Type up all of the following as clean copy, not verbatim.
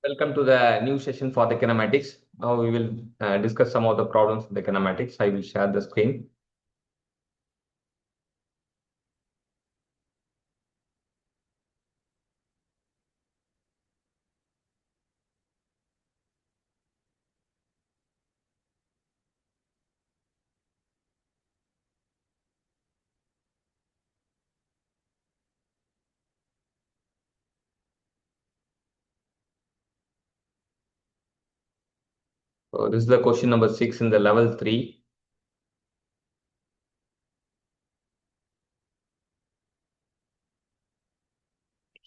Welcome to the new session for the kinematics. Now we will discuss some of the problems in the kinematics. I will share the screen. So this is the question number 6 in the level 3.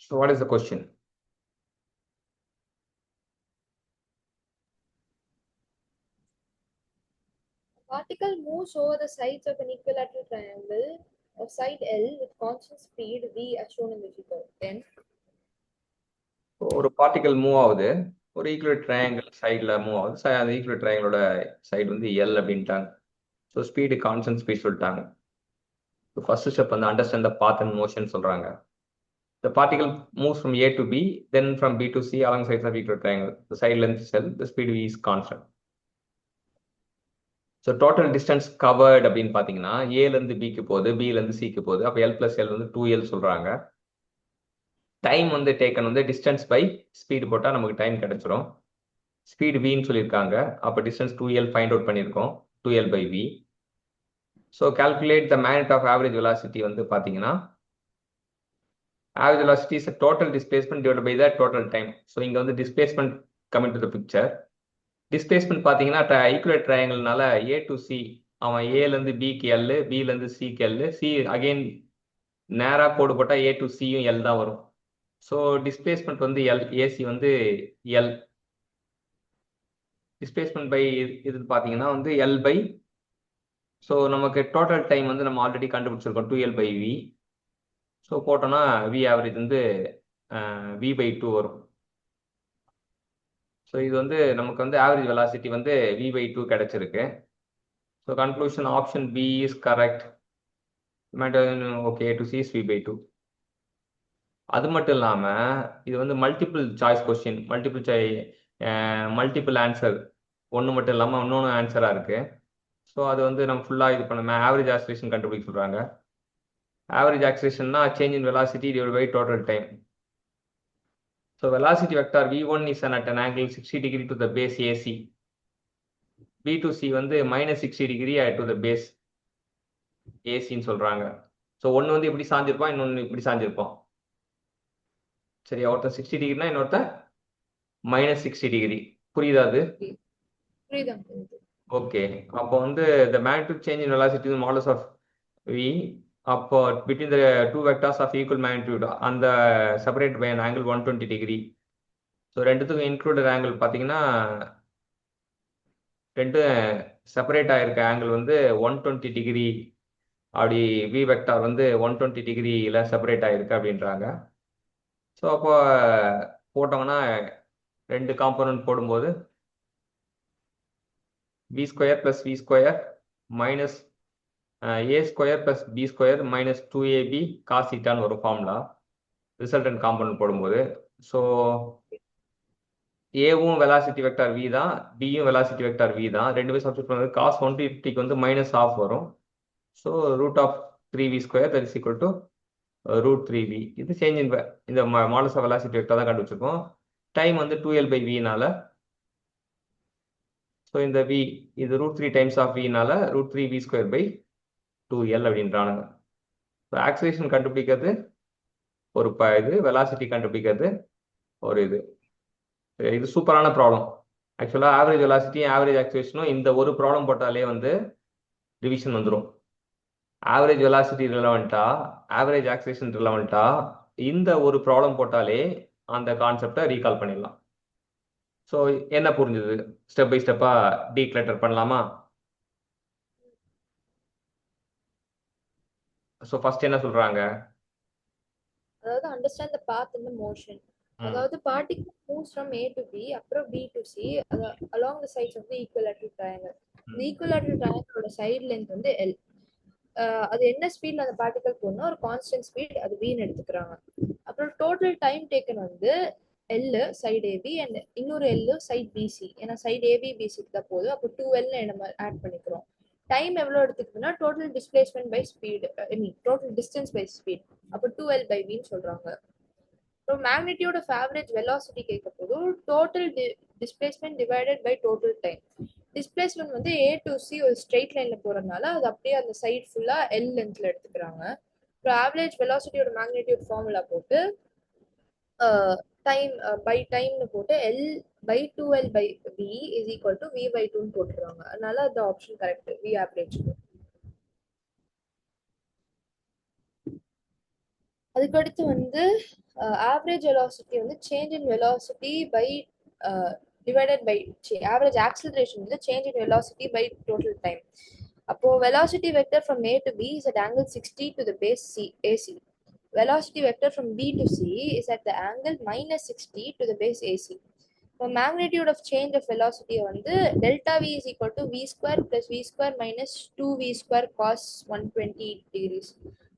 So what is the question? Particle moves over the sides of an equilateral triangle of side L with constant speed v as shown in the figure. Then ஒரு particle move ஆகுது, ஒரு equal triangle சைடில் move ஆகுது. அந்த equal ட்ரையாங்கிளோட side வந்து L அப்படின்ட்டாங்க. So speed constant speed சொல்லிட்டாங்க. ஸோ ஃபர்ஸ்ட் ஸ்டெப் வந்து understand the path and motion சொல்றாங்க. The particle moves from A to B, then from B to C along sides of equal triangle. The side length is L, the speed V is constant. So total distance covered அப்படின்னு பார்த்தீங்கன்னா ஏலேருந்து பிக்கு போகுது, பிலேருந்து சிக்கு போகுது. அப்போ L plus L வந்து 2L சொல்கிறாங்க. Time வந்து டேக்கன் வந்து டிஸ்டன்ஸ் பை ஸ்பீடு போட்டால் நமக்கு டைம் கிடைச்சிரும். ஸ்பீடு வின்னு சொல்லியிருக்காங்க. அப்போ டிஸ்டன்ஸ் 2L ஃபைண்ட் அவுட் பண்ணியிருக்கோம், 2L by V. So calculate the magnitude of average velocity வந்து பார்த்தீங்கன்னா average velocity is total displacement divide by the total time. So இங்கே வந்து displacement coming to the picture. Displacement பார்த்தீங்கன்னா equal ட்ரையாங்கிள்னால A to C, அவன் ஏலேருந்து பிக்கு L, பிலேருந்து சிக்கு எல், சி அகெயின் நேராக கோடு போட்டால் ஏ டு சியும் எல் தான் வரும். ஸோ டிஸ்பிளேஸ்மெண்ட் வந்து எல், ஏசி வந்து எல். டிஸ்பிளேஸ்மெண்ட் பை இது பார்த்தீங்கன்னா வந்து எல் பை, ஸோ நமக்கு டோட்டல் டைம் வந்து நம்ம ஆல்ரெடி கண்டுபிடிச்சிருக்கோம் 2L by V. ஸோ போட்டோம்னா வி ஆவரேஜ் வந்து V/2 வரும். ஸோ இது வந்து நமக்கு வந்து ஆவரேஜ் வெலாசிட்டி வந்து V/2 கிடைச்சிருக்கு. So conclusion option B is correct. Okay, to C is V/2. அது மட்டும் இல்லாமல் இது வந்து multiple choice question, multiple answer, ஒன்று மட்டும் இல்லாமல் இன்னொன்று ஆன்சராக இருக்கு. ஸோ அது வந்து நம்ம ஃபுல்லாக இது பண்ண ஆவரேஜ் ஆக்சிலேஷன் கண்டுபிடிக்க சொல்கிறாங்க. ஆவரேஜ் ஆக்சிலேஷன்னா change in velocity divide by total time. So velocity vector V1 is at an angle 60 degree to the base AC. B to C வந்து -60 degree to the base ஏசின்னு சொல்கிறாங்க. ஸோ ஒன்று வந்து இப்படி சாஞ்சிருப்பான், இன்னொன்று இப்படி சாஞ்சிருப்பான். சரியா? ஒருத்தன் 60 டிகிரினா இன்னொருத்தன் -60 டிகிரி. புரியுதா அது? புரியுதா? ஓகே. அப்போ வந்து the magnitude change in velocity is modulus of V. அப்போ between the two vectors of equal magnitude அந்த separate by an angle 120 degree. So ரெண்டுத்துக்கும் இன்க்ளூடட் ஆங்கிள் பார்த்தீங்கன்னா ரெண்டும் செப்பரேட் ஆகிருக்க ஆங்கிள் வந்து 120 டிகிரி. அப்படி வி வெக்டார் வந்து 120 டிகிரியில் செப்பரேட் ஆகிருக்கு அப்படின்றாங்க. ஸோ அப்போ போட்டோம்னா ரெண்டு காம்பனன்ட் போடும்போது V square plus V square minus A square plus B square minus 2AB cos தீட்டான்னு ஒரு ஃபார்முலா ரிசல்டன்ட் காம்பனன்ட் போடும்போது. ஸோ ஏவும் வெலாசிட்டி வெக்டார் வி தான், பியும் வெலாசிட்டி வெக்டார் வி தான். ரெண்டு பேரும் சப்ஸ்டிட் பண்ணுறது காஸ் 150க்கு வந்து -12 வரும். So √3v square that is equal to √3v. இது சேஞ்ச் இன் இந்த மாடல்ஸ் ஆஃப் வெலாசிட்டி வெக்டார் தான் கண்டுபிடிச்சிருக்கோம். டைம் வந்து 2L by V-னால, ஸோ இந்த v இது √3 டைம்ஸ் ஆஃப் v-னால √3v ஸ்கொயர் பை 2L அப்படின்றானுங்க. ஸோ ஆக்சிலேஷன் கண்டுபிடிக்கிறது ஒரு இது, வெலாசிட்டி கண்டுபிடிக்கிறது ஒரு இது. இது சூப்பரான ப்ராப்ளம். ஆக்சுவலாக ஆவரேஜ் வெலாசிட்டியும் ஆவரேஜ் ஆக்சிலேஷனும் இந்த ஒரு ப்ராப்ளம் போட்டாலே வந்து டிவிஷன் வந்துடும். ஆவரேஜ் வெலாசிட்டி ரிலவெண்ட்டா, ஆவரேஜ் ஆக்சிலேஷன் ரிலவெண்ட்டா, இந்த ஒரு ப்ராப்ளம் போட்டாலே அந்த கான்செப்டை ரீகால் பண்ணிடலாம். ஸோ என்ன புரிஞ்சுது? ஸ்டெப் பை ஸ்டெப்பாக டீக்ளட்டர் பண்ணலாமா? ஸோ ஃபர்ஸ்ட் என்ன சொல்றாங்க? அதாவது understand the path and the motion. அதாவது particle moves from A to B அப்புறம் B to C along the sides of the equilateral triangle. இந்த equilateral triangle சைடு லென்த் வந்து L. அது என்ன ஸ்பீட்ல அந்த பார்ட்டிகல் போகணும்னா ஒரு கான்ஸ்டன்ட் ஸ்பீட், அது V ன்னு எடுத்துக்கிறாங்க. அப்புறம் டோட்டல் டைம் டேக்கன் வந்து L சைடு ஏபி அண்ட் இன்னொரு L சைடு பிசி. ஏன்னா சைடு ஏபி பிசிக்கு தான் போகுது. அப்போ 2L நம்ம ஆட் பண்ணிக்கிறோம். டைம் எவ்வளோ எடுத்துக்குதுன்னா total displacement by speed, I mean total distance by speed. அப்போ 2L by v சொல்றாங்க. So magnitude of average velocity கேட்க போது total displacement divided by total time. Displacement வந்து A to C ஒரு straight lineல போறதுனால அது அப்படியே அந்த சைடு ஃபுல்லா L லென்த்ல எடுத்துக்கிறாங்க. அப்புறம் ஆவரேஜ் வெலாசிட்டியோட மேக்னிடியூட் ஃபார்முலா போட்டு டைம் பை டைம்னு போட்டு L by 2L by V is equal to V by 2 போட்டுருவாங்க. அதனால அந்த ஆப்ஷன் கரெக்ட், V ஆவரேஜ். அதுக்கடுத்து வந்து ஆவரேஜ் வெலாசிட்டி வந்து change in velocity by divided by average acceleration வந்து change in velocity by total time. அப்போ velocity vector from A to B is at angle 60 to the base AC. Velocity vector from B to C is at the angle minus 60 to the base AC. இப்போ magnitude of change of velocity வந்து delta V is equal to V square plus V square minus 2V square cos 120 degrees.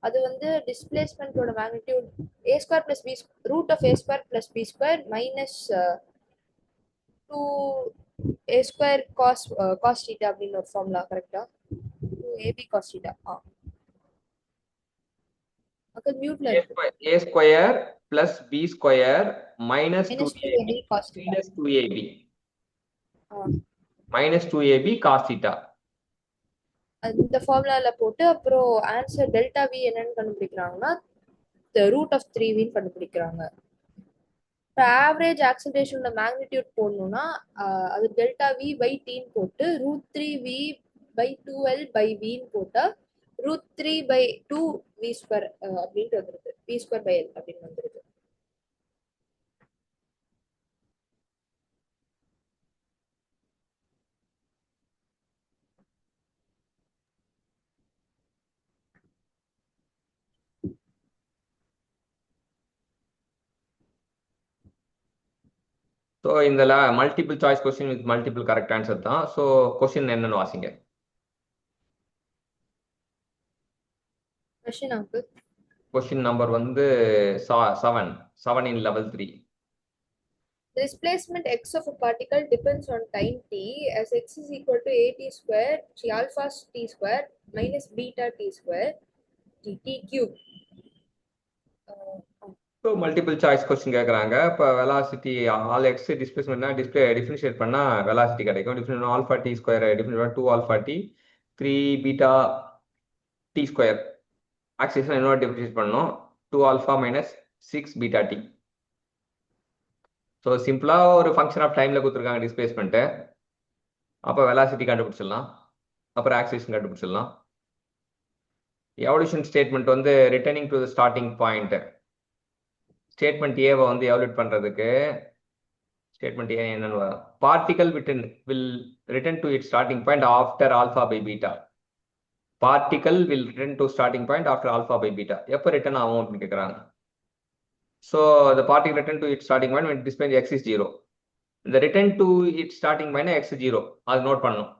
அது வந்து டிஸ்பிளேஸ்மெண்ட்டோட magnitude A square plus B root of A square plus B square minus 2A square cos theta அப்படின்னு ஒரு formula கரெக்டா? 2AB cos theta. அக்கா மியூட்ல இருக்கு. A square plus B square minus 2AB cos theta. minus 2AB. Minus 2AB cos theta. இந்த ஃபார்முலால போட்டு அப்புறம் answer delta we என்னன்னு கண்டுபிடிக்கிறாங்கன்னா root of 3V கண்டுபிடிக்கிறாங்க. ஆவரேஜ் ஆக்சிலரேஷனோட மேக்னிடியூட் போடணும்னா அது டெல்டா வி பை டீன்னு போட்டு √3V by 2L by Vன்னு போட்டா √3 by 2V ஸ்கொயர் அப்படின்ட்டு வந்துருது. V ஸ்கொயர் by L அப்படின்னு வந்துருது. ஸோ இந்த multiple choice question with multiple correct answer தான். ஸோ கொஸ்டின் என்னன்னு வாசிங்க. கொஸ்டின் நம்பர் வந்து 7 in level 3. The displacement x of a particle depends on time t as x is equal to at square alpha t square minus beta t square t cube. So multiple choice question கேட்குறாங்க. இப்போ velocity ஆல் x டிஸ்பிளேஸ்மெண்ட்னா differentiate பண்ணால் velocity கிடைக்கும். டிஃபரன் alpha t square டிஃபரன் 2 alpha t 3 beta t square acceleration இன்னொரு differentiate பண்ணணும் 2 alpha minus 6 beta t. So சிம்பிளாக ஒரு ஃபங்க்ஷன் ஆஃப் டைமில் கொடுத்துருக்காங்க டிஸ்பிளேஸ்மெண்ட்டு. அப்போ வெலாசிட்டி கண்டுபிடிச்சிடலாம், அப்புறம் ஆக்சிலேஷன் கண்டுபிடிச்சிடலாம். எவல்யூஷன் ஸ்டேட்மெண்ட் வந்து returning to the starting point. Statement ஏவை வந்து எவல்யூட் பண்ணுறதுக்கு ஸ்டேட்மெண்ட் ஏ என்னன்னு வரும், particle will return to it starting point after alpha by beta. Particle will return to starting point after alpha by beta. எப்போ return ஆகும் அப்படின்னு கேட்குறாங்க. So the particle return to it starting point when displacement x is 0. இந்த return to it starting point x 0 அது note பண்ணணும்.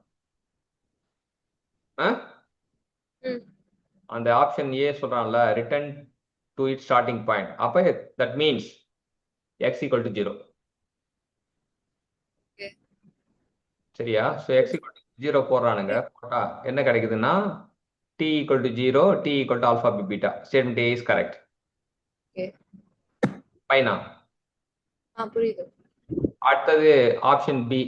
அந்த option A சொல்றான்ல return to it starting point, அப்போ that means x equal to 0. சரியா? So x equal to 0 போடுறானுங்க. போட்டா என்ன கிடைக்குதுன்னா t equal to 0, t equal to alpha by beta. Statement A is correct. ஃபைனா? புரியுது. அடுத்தது option B.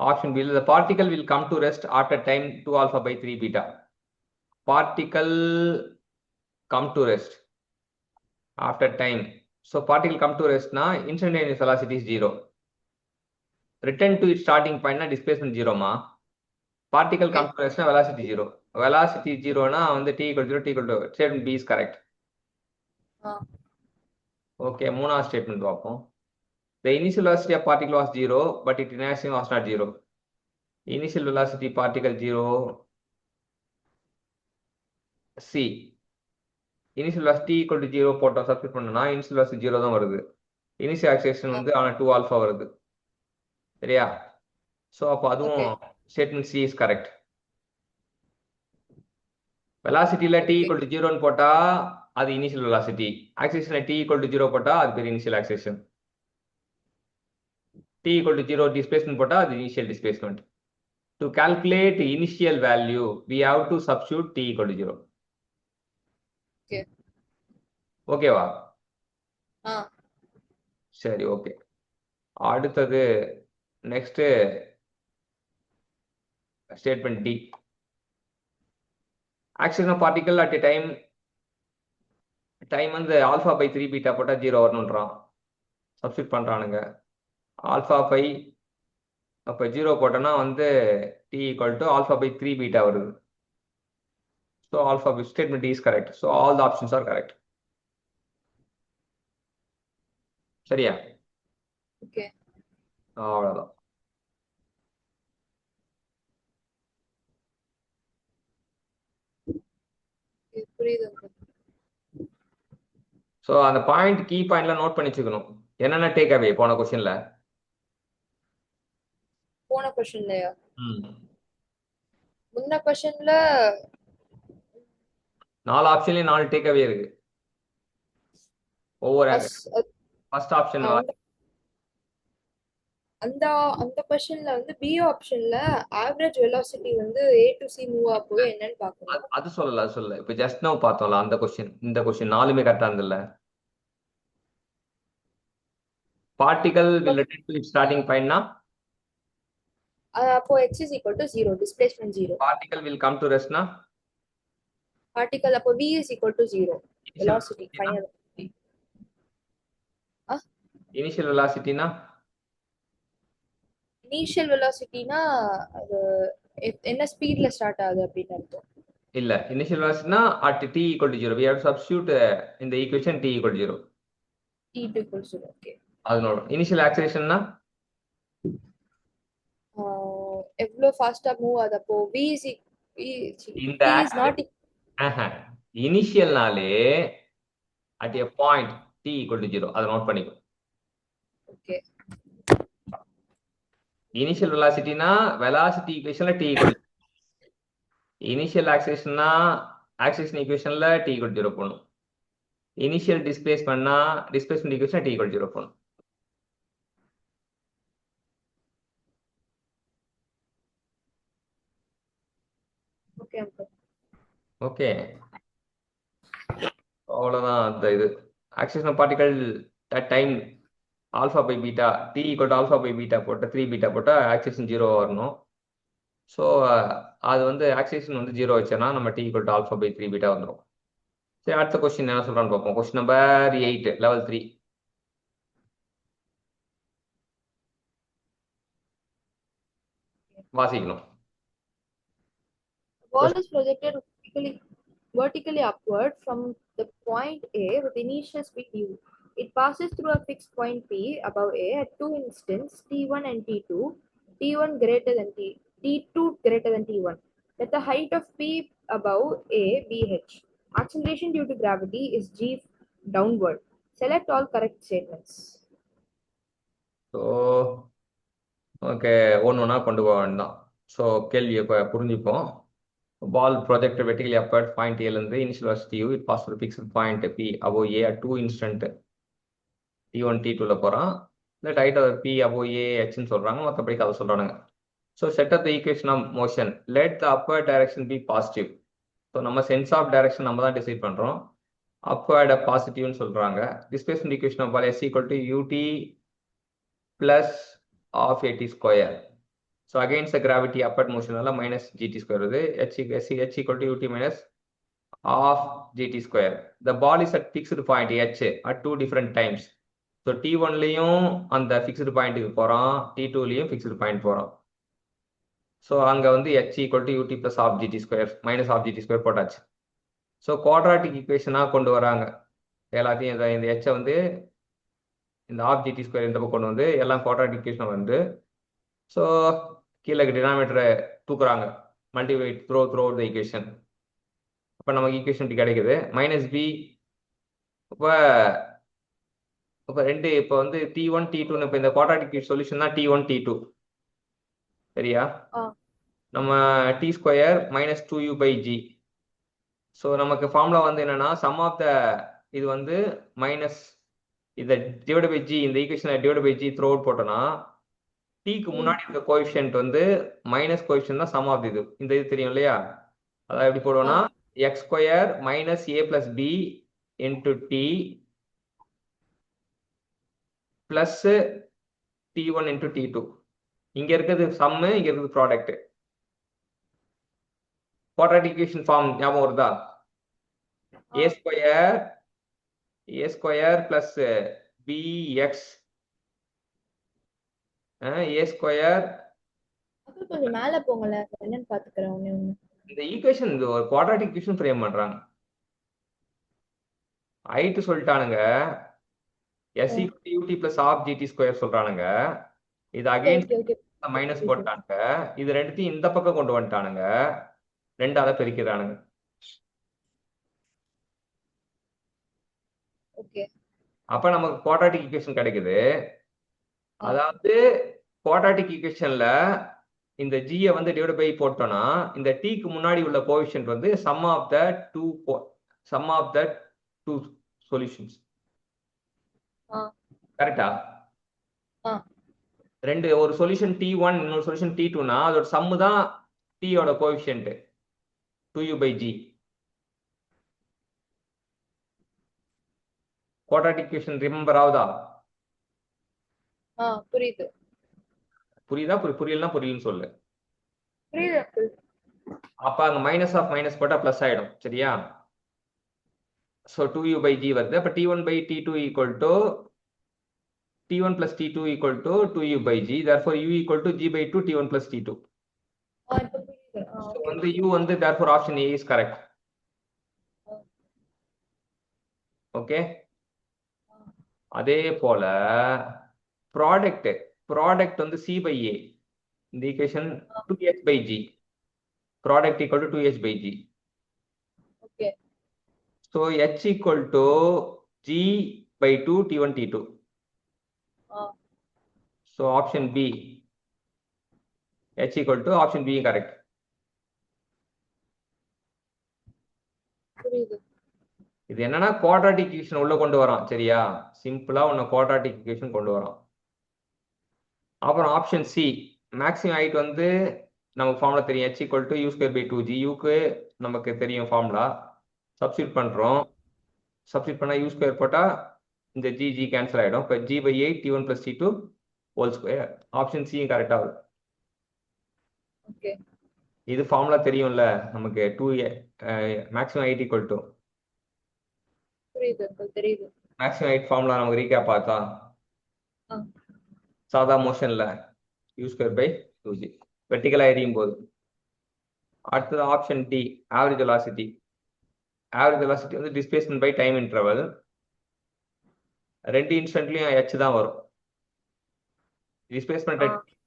Option B the particle will come to rest after time 2 alpha by 3 beta. Particle come to rest after time. So particle come to rest na instantaneous velocity is 0. Return to its starting point na displacement 0 ma. Particle come to rest na velocity 0. Velocity 0 na வந்து t equal to 0, t equal to statement B is correct. Okay, மூணாவது statement பார்ப்போம். The initial velocity of particle was 0, but its inertia was not 0. Initial velocity particle 0. C. Initial velocity equal to 0 போட்டோம் substitute பண்ணோம்னா initial velocity 0 தான் வருது. Initial acceleration வந்து ஆனா 2 alpha வருது. சரியா? ஸோ அப்போ அதுவும் ஸ்டேட்மெண்ட் சி இஸ் கரெக்ட். வெலாசிட்டியில் t equal to 0 போட்டா அது இனிஷியல் வெலாசிட்டி. ஆக்சிலேஷன்ல t equal to 0 போட்டா அது பேர் initial acceleration. t equal to 0 displacement போட்டா அது initial displacement. To calculate initial value, we have to substitute t equal to 0. Okay. ஓகேவா? சரி, ஓகே. அடுத்தது next statement D. Acceleration particle at time வந்து alpha by 3 beta போட்டா 0 வரணுன்றான். Substitute பண்றானுங்க. Alpha by அப்போ 0 போட்டோன்னா வந்து t equal to alpha by 3 beta வருது. So alpha by statement is correct. So all the options are correct. சரியா? Okay. அவ்வளோதான். புரியுது. ஸோ அந்த பாயிண்ட் கீ பாயிண்ட்லாம் நோட் பண்ணி வச்சுக்கணும். என்னென்ன டேக் அவே போன கொஸ்டின்ல? போன கொஸ்டின்லயா? முன்ன கொஸ்டின்ல 4 ஆப்ஷன்லயும் 4 டேக் அவே இருக்கு. ஒவ்வொரு ஃபர்ஸ்ட் ஆப்ஷன் அந்த கொஸ்டின்ல வந்து பி ஆப்ஷன்ல ஆவரேஜ் வெலாசிட்டி வந்து A to C மூவ் ஆகுது என்னன்னு பார்க்கணும். அது சொல்லல. இப்போ ஜஸ்ட் நவ் பார்த்தோம்ல அந்த கொஸ்டின். இந்த கொஸ்டின் 4மே கரெக்டா இருந்தல்ல. Particle will return to its starting point na? அப்போ x is equal to 0, displacement 0. Particle will come to rest na? Particle அப்போ v is equal to 0, velocity final. Initial velocity na? Initial velocity na அது என்ன ஸ்பீட்ல start ஆகுது அப்படின்னு அர்த்தம். இல்ல, initial velocity na at t equal to 0. We have to substitute in the equation t equal to 0. t equal to 0. Okay. அது node. Initial acceleration na? எவ்வளவு ஃபாஸ்டா மூவ் ஆகுது அப்போ v is not initial நாலே at a point t equal to 0. அதை note பண்ணிக்கோ. Okay. Initial velocity na velocity equationல t equal to 0. Initial acceleration na acceleration equationல t equal to 0 போடணும். Initial displacement na displacement equation t equal to 0 போடணும். Okay. அவ்வளோதான். அந்த இது oxygen particle time alpha by beta T equal to alpha by beta போட்டு 3 beta போட்டால் oxygen 0 வரணும். So அது வந்து ஆக்சிஜன் வந்து 0 வச்சோன்னா நம்ம T equal to alpha by 3 beta வந்துடும். சரி, அடுத்த கொஸ்டின் என்ன சொல்கிறான்னு பார்ப்போம். Question number 8, level 3. வாசிக்கணும். Ball is projected vertically upward from the point A with initial speed u. It passes through a fixed point P above A at two instants T1 and T2. T1 greater than T2 greater than T1. Let the height of P above A be h. Acceleration due to gravity is g downward. Select all correct statements. So okay, ஒன்று கொண்டு போக வேண்டாம். So கேள்வியை புரிஞ்சுப்போம். Ball projected vertically upward point A இருந்து initial velocity u, it passes through fixed point P above A at two instant T1 T2ல போறான். இந்த height of P above A hன்னு சொல்றாங்க. மற்றபடி அதை சொல்றானுங்க. So set of the equation of motion let the upward direction be positive. So நம்ம sense of direction நம்ம தான் decide பண்றோம். upward பாசிட்டிவ்னு சொல்றாங்க. Displacement equation of ball s equal to ut plus of at square. So against the gravity upward motion minus gt square வருது. h equal to ut minus of gt square. The ball is at fixed point h at two different times. So t1 லையும் அந்த fixed point போறோம், t2 லையும் fixed point போறோம். So அங்க வந்து h equal to ut plus of gt square minus of gt square போட்டாச்சு. So quadratic equation கொண்டு வராங்க. எல்லாத்தையும் இந்த h வந்து இந்த of gt square இந்த பக்கம் கொண்டு வந்து எல்லாம் quadratic equation வந்து ஸோ கீழே டினாமினேட்டரை தூக்குறாங்க. Multiply throughout the equation. அப்போ நமக்கு ஈக்குவேஷன் கிடைக்குது மைனஸ் பி. இப்போ ரெண்டு இப்போ வந்து T1 T2 இப்போ இந்த குவாட்ராட்டிக் சொல்யூஷன் தான் T1 T2. சரியா? நம்ம T square minus 2u by G. So நமக்கு ஃபார்முலா வந்து என்னன்னா சம் ஆஃப் த இது வந்து மைனஸ் இதை டிவைட் பை ஜி, இந்த ஈக்குவேஷனை divide by G throughout போட்டோன்னா டீக்கு முன்னாடி இருக்க கோஎஃபிஷியன்ட் வந்து மைனஸ் கோஎஃபிஷியன்ட் தான் சம் ஆஃப் இது. இந்த இது தெரியும் இல்லையா? அதாவது எப்படி போடுவோம்னா x square minus A plus B into t plus T1 into T2. இங்க இருக்கிறது சம்மு, இங்க இருக்கிறது ப்ராடக்ட். குவாட்ராட்டிக் ஈக்குவேஷன் ஃபார்ம் ஞாபகம் வருதா? ஏ ஸ்கொயர் பிளஸ் பிஎக்ஸ் ஏ ஸ்கொயர். கொஞ்சம் மேல போங்கல, என்னன்னு பாத்துக்கிறேன். இந்த ஈக்குவேஷன் இது ஒரு குவாட்ராட்டிக் ஈக்குவேஷன் ஃப்ரேம் பண்றாங்க. ஐட்டு சொல்லிட்டானுங்க s equal to ut plus half gt square சொல்றானுங்க. இது அகைன்ஸ்ட் மைனஸ் போட்டானுங்க. இது ரெண்டுத்தையும் இந்த பக்கம் கொண்டு வந்துட்டானுங்க. ரெண்டால பெருக்கிறானுங்க. அப்ப நமக்கு குவாட்ராட்டிக் ஈக்குவேஷன் கிடைக்குது. அதாவது குவாட்ராட்டிக் ஈக்குவேஷன்ல இந்த ஜியை வந்து டிவைட் பை போட்டோம்னா இந்த டீக்கு முன்னாடி உள்ள கோஎஃபிஷியன்ட் வந்து sum of the two solutions. கரெக்டா? ரெண்டு, ஒரு சொல்யூஷன் T1 இன்னொரு சொல்யூஷன் T2னா அதோட சம்மு தான் டீயோட coefficient 2u/g. Quadratic equation remember ஆகுதா? புரியுது. புரியுதா? புரியலன்னா புரியலன்னு சொல்லு. புரியுது. அப்ப அங்க மைனஸ் ஆஃப் மைனஸ் போட்டா பிளஸ் ஆயிடும். சரியா? சோ 2u/g வருது. அப்ப T1/T2 equal to T1 plus T2 equal to 2u/g. Therefore u equal to g/2 T1 plus T2. So வந்து u வந்து therefore option A is correct. Okay. அதே போல product வந்து C/A. இந்த equation 2h/g. Product equal to 2h/g. Okay. So h equal to g/2 T1 T2. So option B. H equal to option B correct. இது என்னன்னா quadratic equation உள்ள கொண்டு வரோம். சரியா? சிம்பிளா ஒன்னு குவாட்ராட்டிக் ஈக்குவேஷன் கொண்டு வரோம். அப்புறம் ஆப்ஷன் சி, மேக்ஸிமம் ஹைட் வந்து நமக்கு ஃபார்முலா தெரியும். h equal to u²/2g. யூக்கு நமக்கு தெரியும் ஃபார்முலா. சப்ஸ்டிட் பண்றோம். சப்ஸ்டிட் பண்ணா u² போட்டா இந்த g கேன்சல் ஆயிடும். இப்போ g/8 T1 plus T2 whole square. Option C கரெக்டா வரும். இது ஃபார்முலா தெரியும்ல நமக்கு. 2a maximum height equal to தெரியுது. மேக்ஸிமம் ஹைட் ஃபார்முலா நமக்கு ரீகேப் பார்த்தா சாதா மோஷன்ல u²/2g வெர்டிகலா எரியும் போது. அடுத்தது option D, average velocity. Average velocity வந்து டிஸ்பிளேஸ்மென்ட் பை டைம் இன்டர்வல். ரெண்டு இன்ஸ்டன்ட்லயும் h தான் வரும். டிஸ்பிளேஸ்மெண்ட்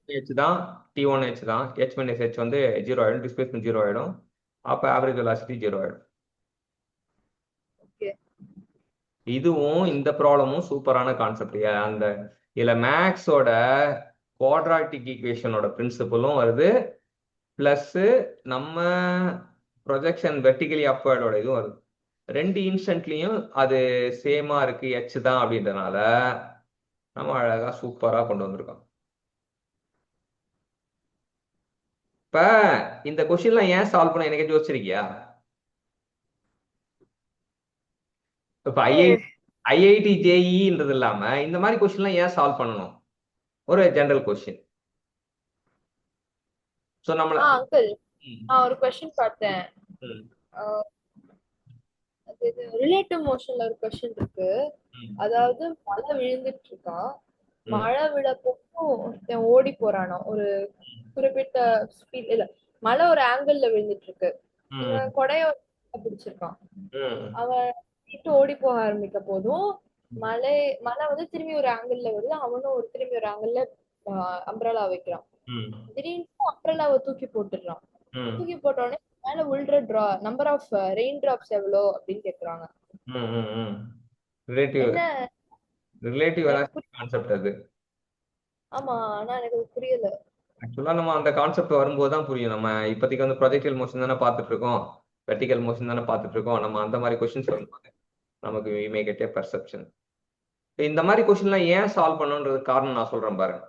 h தான், T1 h தான். h minus h வந்து 0 ஆயிடும். டிஸ்பிளேஸ்மென்ட் 0 ஆயிடும். அப்ப ஆவரேஜ் வெலாசிட்டி 0 ஆயிடும். இதுவும் இந்த ப்ராப்ளமும் சூப்பரான கான்செப்ட். அந்த இதுல மேக்ஸோட குவாட்ராட்டிக் ஈக்குவேஷனோட பிரின்சிபலும் வருது, பிளஸ் நம்ம ப்ரொஜெக்ஷன் வெர்டிகலி அப்வர்டோட இதுவும் வருது. ரெண்டு இன்ஸ்டன்ட்லயும் அது சேமா இருக்கு, h தான் அப்படின்றதுனால நம்ம அழகா சூப்பரா கொண்டு வந்திருக்கோம். இப்ப இந்த கொஸ்டின்லாம் ஏன் சால்வ் பண்ண எனக்கு யோசிச்சிருக்கியா? இப்ப ஐஐடி ஜேஇன்றது இல்லாம இந்த மாதிரி கொஸ்டின்லாம் ஏன் சால்வ் பண்ணணும்? ஒரு ஜெனரல் கொஸ்டின். சோ நம்மள அங்கிள், நான் ஒரு क्वेश्चन பார்த்தேன். அது ரிலேட்டிவ் மோஷன்ல ஒரு क्वेश्चन இருக்கு. அதாவது மழை விழுந்துட்டு இருக்கான். மழை விழப்போ ஒருத்தன் ஓடி போறானோ ஒரு குறிப்பிட்ட ஸ்பீட், இல்ல மழை ஒரு ஆங்கிள் விழுந்துட்டு இருக்கு. இவன் கொடைய பிடிச்சிருக்கான். அவன் ஓடி போக ஆரம்பிக்க போதும் மழை வந்து திரும்பி ஒரு ஆங்கிள் வருது. அவனும் திரும்பி ஒரு ஆங்கிள் அம்ப்ரலா வைக்கிறான். திடீர்னு அம்ப்ரலாவை தூக்கி போட்டுடுறான். தூக்கி போட்ட உடனே மேல விழுற நம்பர் ஆஃப் ரெயின் டிராப்ஸ் எவ்வளோ அப்படின்னு கேக்குறாங்க. ரிலேட்டிவ் வெலாசிட்டி கான்செப்ட் அது. ஆமா, ஆனா எனக்கு புரியல. ஆக்சுவலா நம்ம அந்த கான்செப்ட் வரும்போது தான் புரியும். நம்ம இப்போதைக்கு வந்து ப்ரொஜெக்டைல் மோஷன் தானே பார்த்துட்டு இருக்கோம், வெர்டிகல் மோஷன் தானே பார்த்துட்டு இருக்கோம். நம்ம அந்த மாதிரி கொஸ்டின்ஸ் வரும்போது நமக்கு we may get a perception. இந்த மாதிரி கொஸ்டின்லாம் ஏன் சால்வ் பண்ணணுன்றது காரணம் நான் சொல்றேன் பாருங்க.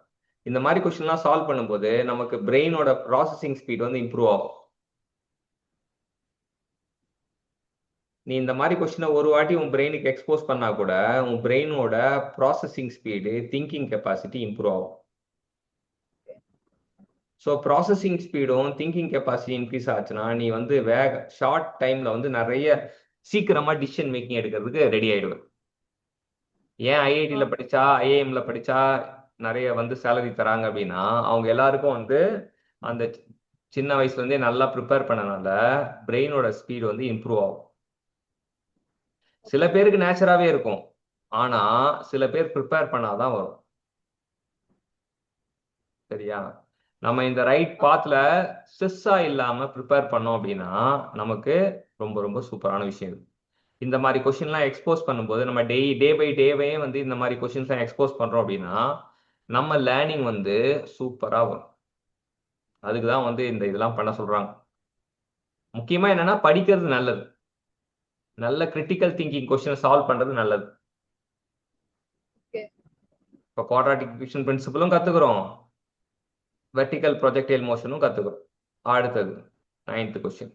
இந்த மாதிரி கொஸ்டின்லாம் சால்வ் பண்ணும்போது நமக்கு பிரெயினோட ப்ராசஸிங் ஸ்பீட் வந்து இம்ப்ரூவ் ஆகும். நீ இந்த மாதிரி கொஸ்டினை ஒரு வாட்டி உன் பிரெயினுக்கு எக்ஸ்போஸ் பண்ணா கூட உன் பிரெயினோட processing speed, thinking capacity improve ஆகும். ஸோ ப்ராசஸிங் ஸ்பீடும் திங்கிங் கெப்பாசிட்டி இன்க்ரீஸ் ஆச்சுன்னா நீ வந்து ஷார்ட் டைம்ல வந்து நிறைய சீக்கிரமா டிசிஷன் மேக்கிங் எடுக்கிறதுக்கு ரெடி ஆயிடுவேன். ஏன் ஐஐடியில் படிச்சா ஐஏஎம்ல படிச்சா நிறைய வந்து சேலரி தராங்க அப்படின்னா அவங்க எல்லாருக்கும் வந்து அந்த சின்ன வயசுல இருந்தே நல்லா ப்ரிப்பேர் பண்ணனால பிரெயினோட ஸ்பீடு வந்து இம்ப்ரூவ் ஆகும். சில பேருக்கு நேச்சராகவே இருக்கும், ஆனா சில பேர் ப்ரிப்பேர் பண்ணாதான் வரும். சரியா? நம்ம இந்த ரைட் பாத்ல ஸ்ட்ரெஸ்ஸா இல்லாம ப்ரிப்பேர் பண்ணோம் அப்படின்னா நமக்கு ரொம்ப ரொம்ப சூப்பரான விஷயம். இந்த மாதிரி கொஸ்டின்லாம் எக்ஸ்போஸ் பண்ணும்போது நம்ம டே பை டேவே வந்து இந்த மாதிரி கொஸ்டின்ஸ்லாம் எக்ஸ்போஸ் பண்றோம் அப்படின்னா நம்ம லேர்னிங் வந்து சூப்பரா வரும். அதுக்கு தான் வந்து இந்த இதெல்லாம் பண்ண சொல்றாங்க. முக்கியமா என்னன்னா படிக்கிறது நல்லது, நல்ல கிரிட்டிக்கல் திங்கிங் கொஸ்டினை சால்வ் பண்றது நல்லது. இப்போ குவாட்ராட்டிக் டிவிஷன் பிரின்சிபலும் கத்துக்கிறோம், வெர்டிக்கல் ப்ரொஜெக்டைல் மோஷனும் கத்துக்கிறோம். அடுத்தது 9th கொஸ்டின்.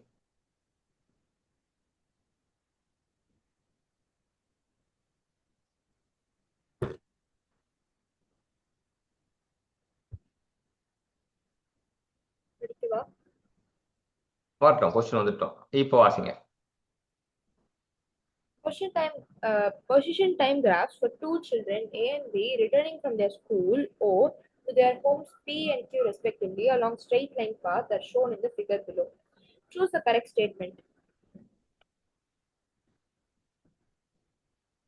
வரட்டும், கொஸ்டின் வந்துட்டோம், இப்போ வாசிங்க. Position time graphs for two children A and B returning from their school O to their homes P and Q respectively along straight line path are shown in the figure below. Choose the correct statement.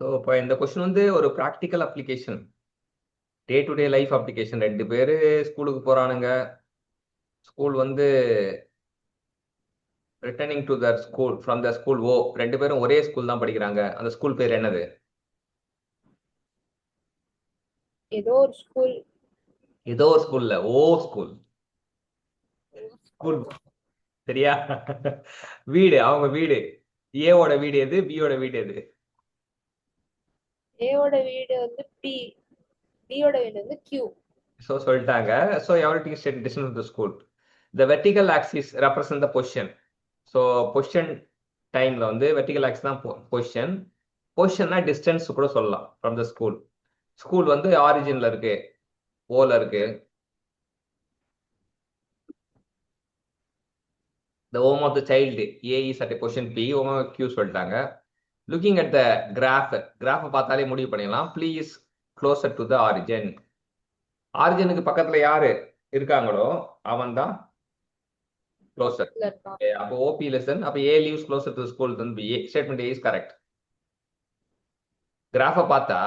So இப்போ இந்த question வந்து ஒரு practical application, day to day life application. 2 பேர் ஸ்கூலுக்கு போறானுங்க. School வந்து returning to their school from the school ஓ. 2 பேரும் ஒரே ஸ்கூல் தான் படிக்கிறாங்க. அந்த ஸ்கூல் பேர் என்னது? ஏதோ ஒரு ஸ்கூல். ஏதோ ஒரு ஸ்கூல்ல ஓ ஸ்கூல். ஸ்கூல் சரியா? வீடு, அவங்க வீடு. ஏவோட வீடு எது, பியோட வீடு எது? ஏவோட வீடு வந்து பி, பியோட வீடு வந்து கியூ. ஸோ சொல்லிட்டாங்க. So everything is distance of the school. The vertical axis represent the position. So position டைம்ல வந்து வெர்டிகல் ஆக்சிஸ் தான் பொசிஷன். பொசிஷன்னா டிஸ்டன்ஸ் கூட சொல்லலாம் ஃப்ரம் த ஸ்கூல். ஸ்கூல் வந்து ஆரிஜின்ல இருக்கு, ஓல இருக்கு. The home of the child A is at a position P, home of Q சொல்லிட்டாங்க. Looking at the graph பார்த்தாலே முடிவு பண்ணிடலாம். Please closer to the origin. ஆரிஜினுக்கு பக்கத்துல யாரு இருக்காங்களோ அவன் தான் closer. அப்போ OP lesson, அப்போ A leaves closer to the school, then B. Statement A is correct. கிராஃபை பார்த்தா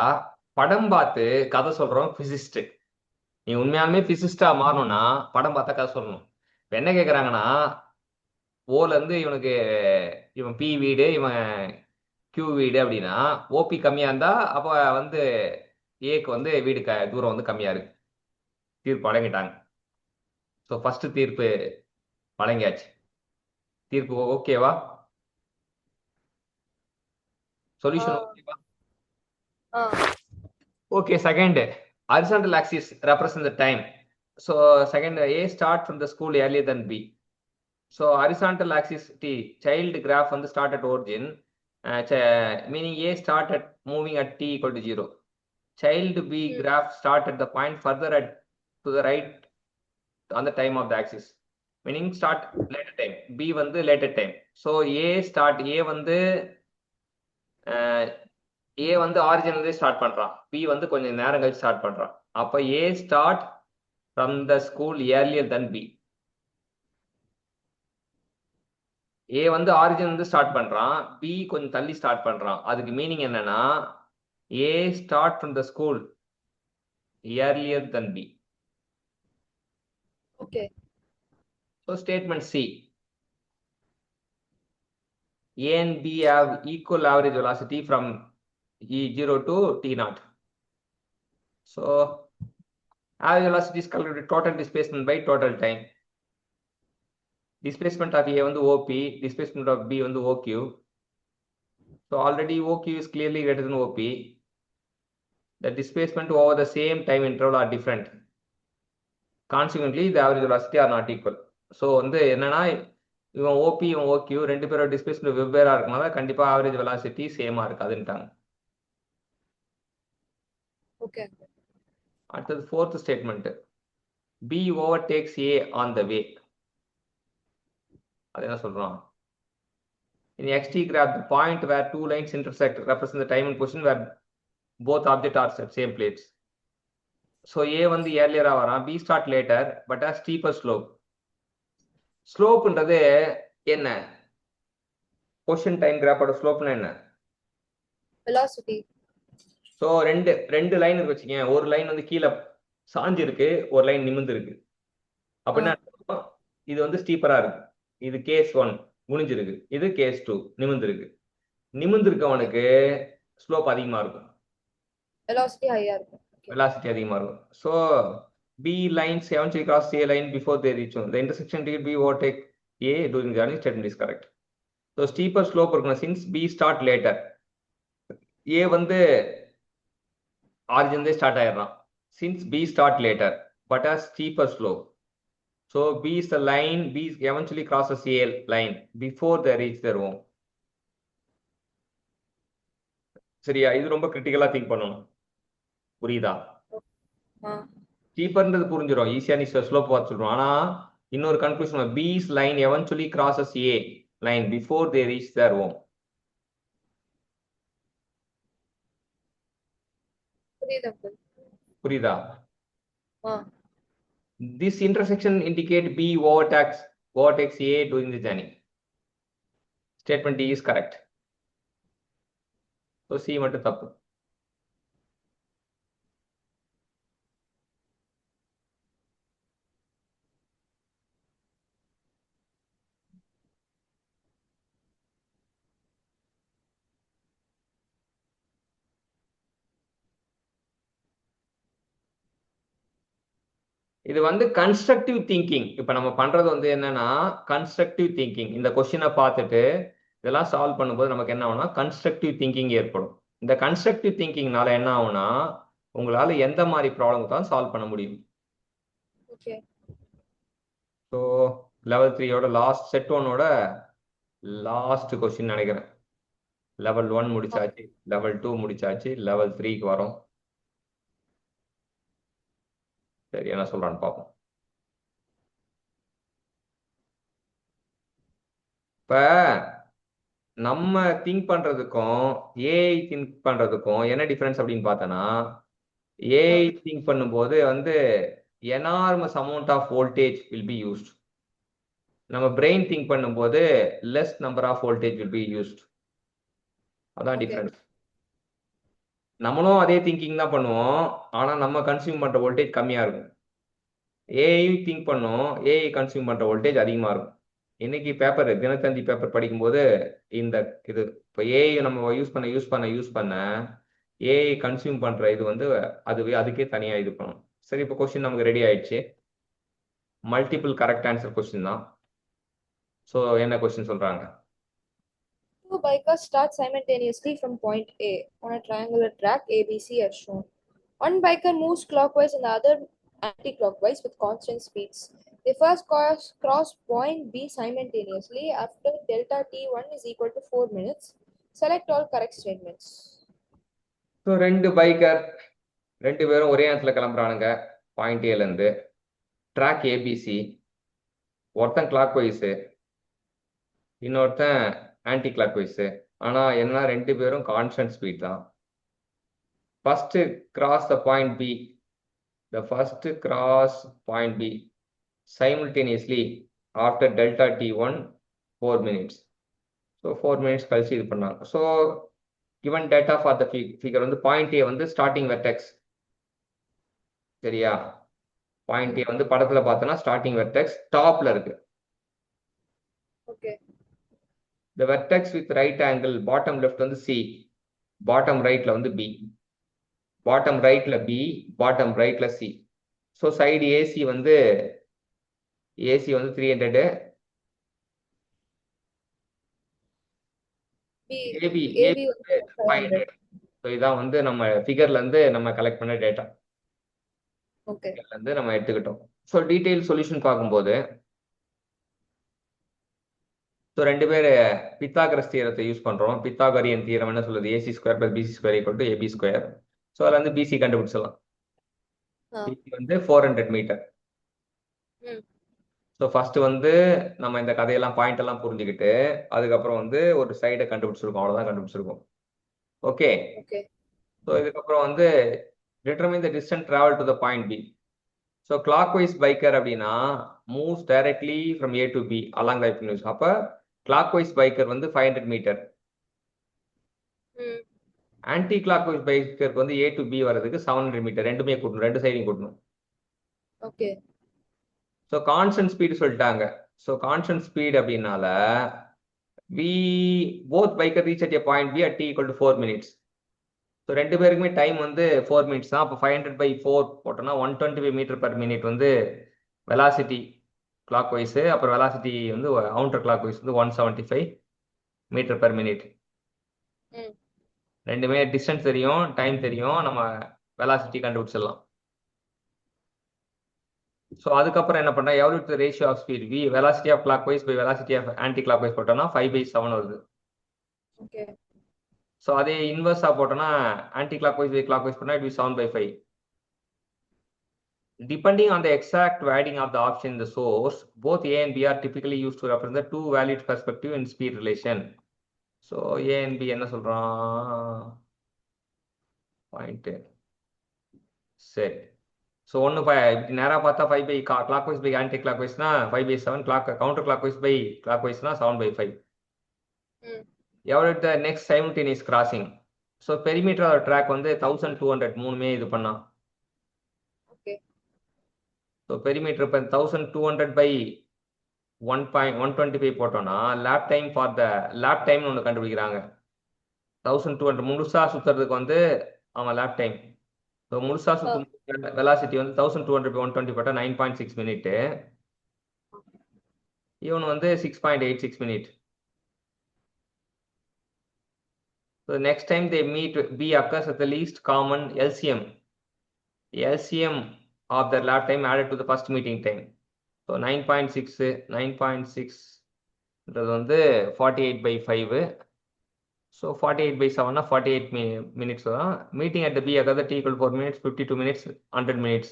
படம் பார்த்து கதை சொல்றோம் பிசிஸ்ட். நீ உண்மையாலுமே பிசிஸ்டா மாறணும்னா படம் பார்த்தா கதை சொல்லணும். இப்போ என்ன கேட்குறாங்கன்னா ஓல இருந்து இவன் பி வீடு, இவன் கியூ வீடு அப்படின்னா ஓபி கம்மியா இருந்தா அப்போ வந்து ஏக்கு வந்து வீடு தூரம் வந்து கம்மியா இருக்கு. தீர்ப்பு வழங்கிட்டாங்க. ஸோ ஃபர்ஸ்ட் தீர்ப்பு வழங்கியாச்சு. தீர்ப்பு ஓகேவா? சொல்யூஷன் ஓகேவா? Okay. Second, horizontal axis represent the time. So second, A start from the school earlier than B. So horizontal axis T, child graph வந்து start at origin, meaning A start at moving at T equal to 0. Child B graph start at the point further to the right on the time of the axis, meaning start later time. B வந்து later time. So A start, A வந்து ஆரிஜின்ல start பண்றான், B வந்து கொஞ்சம் நேரம் கழிச்சு start பண்றான். அப்ப A start from the school earlier than B. A வந்து ஆரிஜின் வந்து ஸ்டார்ட் பண்றான், B கொஞ்சம் தள்ளி ஸ்டார்ட் பண்றான். அதுக்கு மீனிங் என்னன்னா A start from the school earlier than B. Okay. So statement C, A and B have equal average velocity from E0 to T0. So average velocity is calculated total displacement by total time. Displacement of A வந்து OP, displacement of B வந்து OQ. So already OQ is clearly greater than OP. The displacement over the same time interval are different. Consequently the average velocity R not equal. So வந்து என்னன்னா இவன் OP இவன் OQ ரெண்டு பேரோட displacement வெவ்வேறா இருக்கனால கண்டிப்பா average velocity சேமா இருக்காதுன்ட்டாங்க. ஓகே அடுத்தது fourth statement, B overtakes A on the way. அது என்ன சொல்றான்? In XT graph, the point where two lines intersect represents the time and position where both objects are at same place. So A வந்து earlier வரான், B start later but has steeper slope. ஸ்லோப்ன்றது என்ன? Position time கிராஃபோட ஸ்லோப்னா என்ன? Velocity. So ரெண்டு line இருக்கு வச்சுக்கேன். ஒரு line வந்து கீழே சாஞ்சு இருக்கு, ஒரு லைன் நிமிர்ந்து இருக்கு. அப்படின்னா இது வந்து ஸ்டீப்பரா இருக்கு. இது கேஸ் 1 முடிஞ்சிருக்கு, இது கேஸ் 2 நிமிர்ந்து இருக்கு. நிமிர்ந்து இருக்கவனுக்கு ஸ்லோப் அதிகமா இருக்கும், வெலாசிட்டி ஹையா இருக்கும். velocity அதிகமா இருக்கும். So B lines eventually cross A line before they reach the intersection ticket B overtake A during the journey. Statement is correct. So steeper slope இருக்கணும் since B start later. A வந்து origin start ஆயிடுறான் since B start later but has steeper slope. So B is the line, B eventually crosses A line before they reach their home. சரியா? இது ரொம்ப கிரிட்டிக்கலா think பண்ணணும். புரியுதா? ஸ்டீப்பர்ன்றது புரிஞ்சிடும், ஈஸியா நீ ஸ்லோப் பார்த்து சொல்றோம். ஆனா இன்னொரு conclusion, B's line eventually crosses A line before they reach their home. புரியுதா? This intersection indicate B overtakes A during the journey. Statement D is correct. So C மட்டும் தப்பு. இது வந்து கன்ஸ்ட்ரக்டிவ் திங்கிங். இப்ப நம்ம பண்றது வந்து என்னன்னா கன்ஸ்ட்ரக்டிவ் திங்கிங். இந்த கொஸ்டினை பார்த்துட்டு இதெல்லாம் சால்வ் பண்ணும்போது நமக்கு என்ன ஆகும்னா கன்ஸ்ட்ரக்டிவ் திங்கிங் ஏற்படும். இந்த கன்ஸ்ட்ரக்டிவ் திங்கிங்னால என்ன ஆகும்னா உங்களால எந்த மாதிரி ப்ராப்ளம் தான் சால்வ் பண்ண முடியும். ஸோ லெவல் 3யோட லாஸ்ட் செட் 1ஓட லாஸ்ட் கொஸ்டின் நினைக்கிறேன். லெவல் 1 முடிச்சாச்சு, லெவல் 2 முடிச்சாச்சு, லெவல் 3க்கு வரும். சரி, என்ன சொல்றான்னு பார்ப்போம். இப்ப நம்ம திங்க் பண்றதுக்கும் ஏஐ திங்க் பண்றதுக்கும் என்ன டிஃபரன்ஸ் அப்படின்னு பார்த்தோன்னா, ஏஐ திங்க் பண்ணும்போது வந்து enormous amount of voltage will be used. நம்ம பிரெயின் திங்க் பண்ணும்போது less number of voltage will be used. அதான் டிஃபரன்ஸ். நம்மளும் அதே திங்கிங் தான் பண்ணுவோம், ஆனா நம்ம கன்சியூம் பண்ற வோல்டேஜ் கம்மியா இருக்கும். ஏஐ திங்க் பண்ணும், ஏஐ கன்சியூம் பண்ற வோல்டேஜ் அதிகமா இருக்கும். இன்னைக்கு பேப்பர் தினத்தந்தி பேப்பர் படிக்கும்போது இந்த இது இப்போ ஏஐ நம்ம யூஸ் பண்ண ஏஐ கன்சியூம் பண்ற இது வந்து அதுக்கே தனியா இது பண்ணும். சரி, இப்போ கொஸ்டின் நமக்கு ரெடி ஆயிடுச்சு. மல்டிபிள் கரெக்ட் ஆன்சர் கொஸ்டின் தான். ஸோ என்ன கொஸ்டின் சொல்றாங்க? Two bikers start simultaneously from point A on a triangular track ABC as shown. One biker moves clockwise and the other anti-clockwise with constant speeds. They first cross point B simultaneously after delta T1 is equal to 4 minutes. Select all correct statements. So ரெண்டு பேரும் ஒரே நேரத்துல கிளம்புறானுங்க point ஏலேருந்து. Track ABC. ஒருத்தன் clockwise, இன்னொருத்தன் anticlockwise. ஆனா என்ன, ரெண்டு பேரும் கான்ஸ்டன்ட் ஸ்பீட் தான். First cross the point B, the first cross point B simultaneously after delta T1 4 minutes. So 4 minutes கழிச்சு இது பண்ணாங்க. So given data for the figure வந்து point A வந்து starting vertex. சரியா? பாயிண்ட் A வந்து படத்துல பார்த்தோன்னா ஸ்டார்டிங் வெர்டெக்ஸ் டாப்ல இருக்கு. Okay. The vertex with right angle bottom left வந்து C, bottom rightல வந்து B, bottom rightல B, bottom rightல C. So side AC வந்து 300, ஏபி வந்து 500. ஸோ இதான் வந்து நம்ம ஃபிகர்ல இருந்து நம்ம கலெக்ட் பண்ண டேட்டா. ஓகே வந்து நம்ம எடுத்துக்கிட்டோம். ஸோ டீடைல் சொல்யூஷன் பார்க்கும்போது ஸோ ரெண்டு பேர் பித்தாகரஸ் தியரத்தை யூஸ் பண்ணுறோம். பித்தாகரியன் தியரம் என்ன சொல்லுது? AC square plus BC square equal to AB square. So அதில் வந்து பிசி கண்டுபிடிச்சிடலாம். பிசி வந்து 400 மீட்டர். ஸோ ஃபர்ஸ்ட் வந்து நம்ம இந்த கதையெல்லாம் பாயிண்ட் எல்லாம் புரிஞ்சுக்கிட்டு அதுக்கப்புறம் வந்து ஒரு சைடை கண்டுபிடிச்சிருக்கோம். அவ்வளோதான் கண்டுபிடிச்சிருக்கோம். ஓகே. ஓகே ஸோ இதுக்கப்புறம் வந்து determine the distance travel to the point B. So clockwise biker அப்படின்னா moves directly from A to B along the hypotenuse. அப்போ clockwise biker வந்து 500 மீட்டர். ஆன்டி clockwise பைக்கருக்கு வந்து A to B வர்றதுக்கு 700 metre. ரெண்டுமே கூட்டணும், ரெண்டு சைடையும் கூட்டணும். ஓகே ஸோ கான்ஸ்டன்ட் ஸ்பீடு சொல்லிட்டாங்க. ஸோ கான்ஸ்டன்ட் ஸ்பீடு அப்படின்னால we both biker reach at a point B at t equal to 4 minutes. So ரெண்டு பேருக்குமே டைம் வந்து 4 மினிட்ஸ் தான். அப்போ 500/4 போட்டோம்னா 125 மீட்டர் பர் மினிட் வந்து வெலாசிட்டி கிளாக் வைஸு. அப்புறம் வெலாசிட்டி வந்து கவுண்டர் கிளாக் வைஸ் வந்து 175 மீட்டர் பர் மினிட். ரெண்டுமே டிஸ்டன்ஸ் தெரியும், டைம் தெரியும், நம்ம வெலாசிட்டி கண்டுபிடிச்சிடலாம். ஸோ அதுக்கப்புறம் என்ன பண்ணா எவ்வளோ ratio of speed V velocity of clock wise by velocity of anti clock wise போட்டோம்னா 5/7 வருது. ஓகே ஸோ அதே இன்வர்ஸாக போட்டோம்னா anti clock wise by clock wise போட்டோம்னா it be 7/5. Depending on the exact wording of the option in the source, both A and B are typically used to represent the two valued perspective in speed relation. So A and B என்ன சொல்றான் point. சரி. So ஒன்று இப்படி நேராக பார்த்தா 5/, clock wise by ஆன்டி கிளாக் வைஸ்னா 5/7, கவுண்டர் கிளாக் வைஸ் பை கிளாக் வைஸ்னா 7/5. எவ்வளோ the next simultaneous crossing. So perimeter track வந்து 1200 மூணுமே இது பண்ணா. ஸோ பெரிமீட்டர் இப்போ 1200/1.125 போட்டோம்னா lab time for the lab டைம்னு ஒன்று கண்டுபிடிக்கிறாங்க. 1200 முழுசா சுற்றுறதுக்கு வந்து அவன் லேப் டைம். ஸோ முழுசா சுற்றும் வெலாசிட்டி வந்து 1200/120 போட்டா 9.6 மினிட். இவன் வந்து 6.86 minute. So next time they meet, B occurs at the least common LCM. LCM of the lap time added to the first meeting time. So 9.6 இது வந்து 48/5. So 48/7 48 minutes தான். Meeting at the B occurs at t equal 4 minutes, 52 minutes, 100 minutes.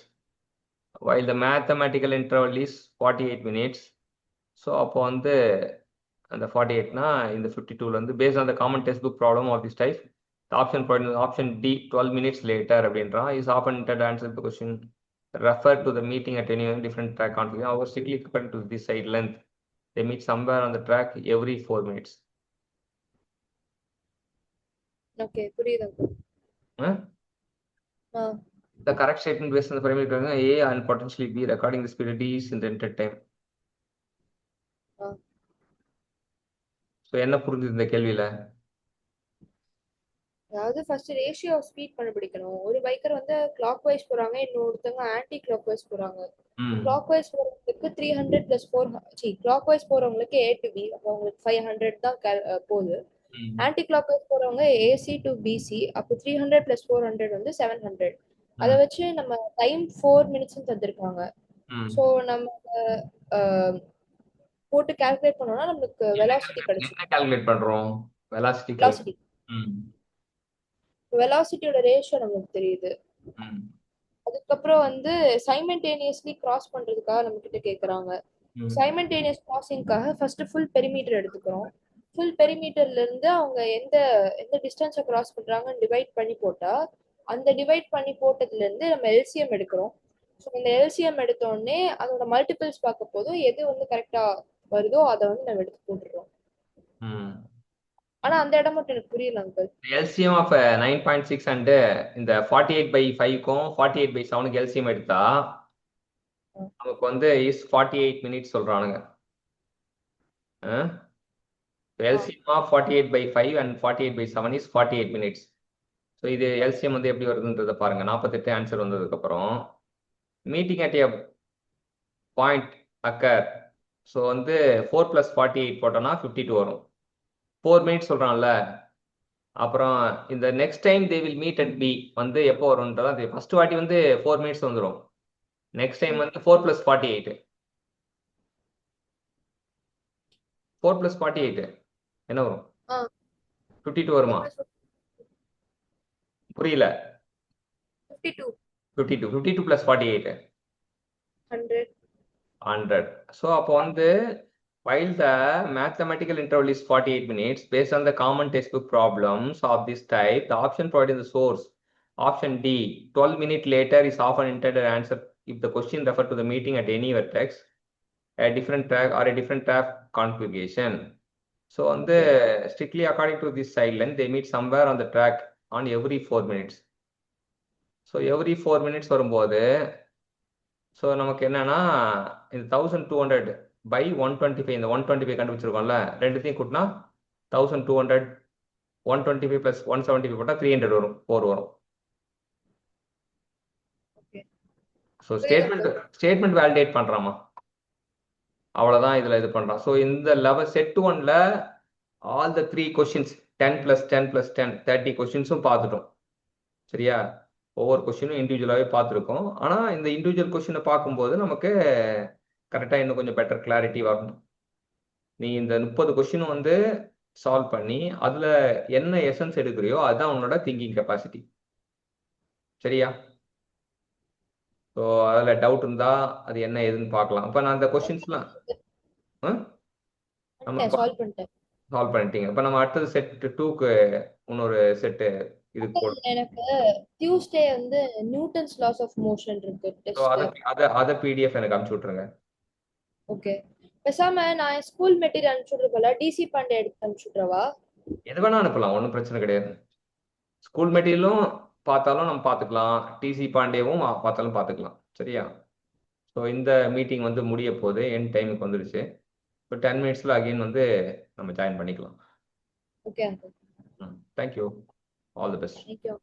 While the mathematical interval is 48 minutes. So அப்போ வந்து அந்த 48னா இந்த 52ல வந்து based on the common textbook problem of this type, the option D 12 minutes later அப்படின்றான் is often intended to answer the question refer to the meeting at any different track configuration. However, strictly compared to this side length, they meet somewhere on the track every 4 minutes. Okay புரியுது. The correct statement based on the parameter A and potentially B recording the speed D is in the entered time. So என்ன புரிஞ்சுது இந்த கேள்வியில? அதாவது first ratio of speed கண்டுபிடிக்கணும். ஒரு biker வந்து clock wise போறாங்க, இன்னொருத்தவங்க ஆன்டி கிளாக் வைஸ் போறாங்க. கிளாக் வைஸ் போறவங்களுக்கு 300 + 4 கிளாக் வைஸ் போறவங்களுக்கு A to B, அப்போ அவங்களுக்கு 500 தான் போகுது. ஆன்டி கிளாக் வைஸ் போறவங்க AC to BC, அப்போ 300 + 400 வந்து 700. அதை வச்சு நம்ம டைம் 4 மினிட்ஸ் தந்திருக்காங்க. ஸோ நம்ம போட்டு கால்குலேட் பண்ணோம்னா நமக்கு வெலாசிட்டி கிடைக்கும். என்ன கால்குலேட் பண்றோம்? வெலாசிட்டியோட ரேஷியோ நமக்கு தெரியுது. அதுக்கப்புறம் வந்து சைமல்டேனியஸ்லி கிராஸ் பண்றதுக்காக நம்ம கிட்ட கேக்குறாங்க. சைமல்டேனியஸ் கிராசிங்காக ஃபர்ஸ்ட் ஃபுல் பெரிமீட்டர் எடுத்துக்கிறோம். ஃபுல் பெரிமீட்டர்ல இருந்து அவங்க எந்த டிஸ்டன்ஸை கிராஸ் பண்றாங்கன்னு டிவைட் பண்ணி போட்டா அந்த டிவைட் பண்ணி போட்டதுல இருந்து நம்ம எல்சிஎம் எடுக்கிறோம். ஸோ இந்த எல்சிஎம் எடுத்த உடனே அதோட மல்டிபிள்ஸ் பார்க்க போதும் எது வந்து கரெக்டா வருதோ அதை வந்து நம்ம எடுத்து போட்டுறோம். ஆனா அந்த இடம் மட்டும் எனக்கு புரியல அங்கிள். எல்சிஎம் ஆஃப் 9.6 அண்ட் இந்த 48/5க்கும் 48/7க்கு எல்சிஎம் எடுத்தா நமக்கு வந்து இஸ் 48 மினிட்ஸ் சொல்றானுங்க. LCM of 48/5 and 48/7 is 48 minutes. So இது எல்சிஎம் வந்து எப்படி வருதுன்றதை பாருங்க. 48 ஆன்சர் வந்ததுக்கு அப்புறம் meeting at a point occur. So வந்து 4 + 48 போட்டோம்னா 52 வரும். 4 மினிட்ஸ் சொல்றான்ல. அப்புறம் இந்த next time they will meet at B வந்து எப்போ வரும்ன்றதான் ஃபர்ஸ்ட் வாட்டி வந்து 4 மினிட்ஸ் வந்துடும். நெக்ஸ்ட் டைம் வந்து 4 + 48 4 + 48 என்ன வரும்? 52 வருமா? புரியல. 52 52 + 48 100 100. So அப்போ வந்து while the mathematical interval is 48 minutes, based on the common textbook problems of this type, the option provided in the source, option D, 12 minutes later is often intended answer if the question referred to the meeting at any vertex, a different track or a different track configuration. So on the strictly according to this sideline, they meet somewhere on the track on every 4 minutes. So every 4 minutes வரும்போது so நமக்கு என்னன்னா இந்த 1200 by 125 இந்த 125 கண்டுபிடிச்சிருக்கோம்ல ரெண்டுத்தையும் கூட்டினா 1200 125 + 175 போட்டால் 300 வரும் 4 வரும். ஸோ ஸ்டேட்மெண்ட் வேலிடேட் பண்ணுறாமா அவ்வளோதான் இதில் இது பண்ணுறான். ஸோ இந்த லெவல் செட் 1ல ஆல் த 3 கொஷின்ஸ் 10 + 10 + 10 30 கொஷின்ஸும் பார்த்துட்டோம். சரியா? ஒவ்வொரு கொஷினும் இண்டிவிஜுவலாகவே பார்த்துருக்கோம். ஆனால் இந்த இண்டிவிஜுவல் கொஷினை பார்க்கும்போது நமக்கு கரெக்டாக இன்னும் கொஞ்சம் பெட்டர் கிளாரிட்டி வரணும். நீ இந்த 30 கொஷினும் வந்து சால்வ் பண்ணி அதில் என்ன எசன்ஸ் எடுக்கிறியோ அதுதான் உன்னோட திங்கிங் கெப்பாசிட்டி. சரியா? ஸோ அதில் டவுட் இருந்தால் அது என்ன ஏதுன்னு பார்க்கலாம். இப்போ நான் அந்த கொஷின்ஸ்லாம் நம்ம சால்வ் பண்ணிட்டேன். சால்வ் பண்ணிட்டீங்க. இப்போ நம்ம அடுத்தது செட் 2க்கு இன்னொரு செட்டு இதுக்கு போடும். எனக்கு டியூஸ்டே வந்து நியூட்டன்ஸ் லாஸ் ஆஃப் மோஷன் இருக்கு டெஸ்ட். அத பிடிஎஃப் எனக்கு அனுப்பிச்சு விட்டுருங்க. ஓகே. பேசாம நான் ஸ்கூல் மெட்டீரியல் அனுப்பிச்சு விட்றப்பல டிசி பாண்டே எடுத்து அனுப்பிச்சு விட்றவா? எது வேணா அனுப்பலாம், ஒன்றும் பிரச்சனை கிடையாது. ஸ்கூல் மெட்டீரியலும் பார்த்தாலும் நம்ம பார்த்துக்கலாம், டிசி பாண்டேவும் பார்த்தாலும் பார்த்துக்கலாம். சரியா? ஸோ இந்த மீட்டிங் வந்து முடிய போகுது, என் டைமுக்கு வந்துடுச்சு. ஸோ 10 மினிட்ஸில் அகெயின் வந்து நம்ம ஜாயின் பண்ணிக்கலாம். Okay. Thank you. All the best. Thank you.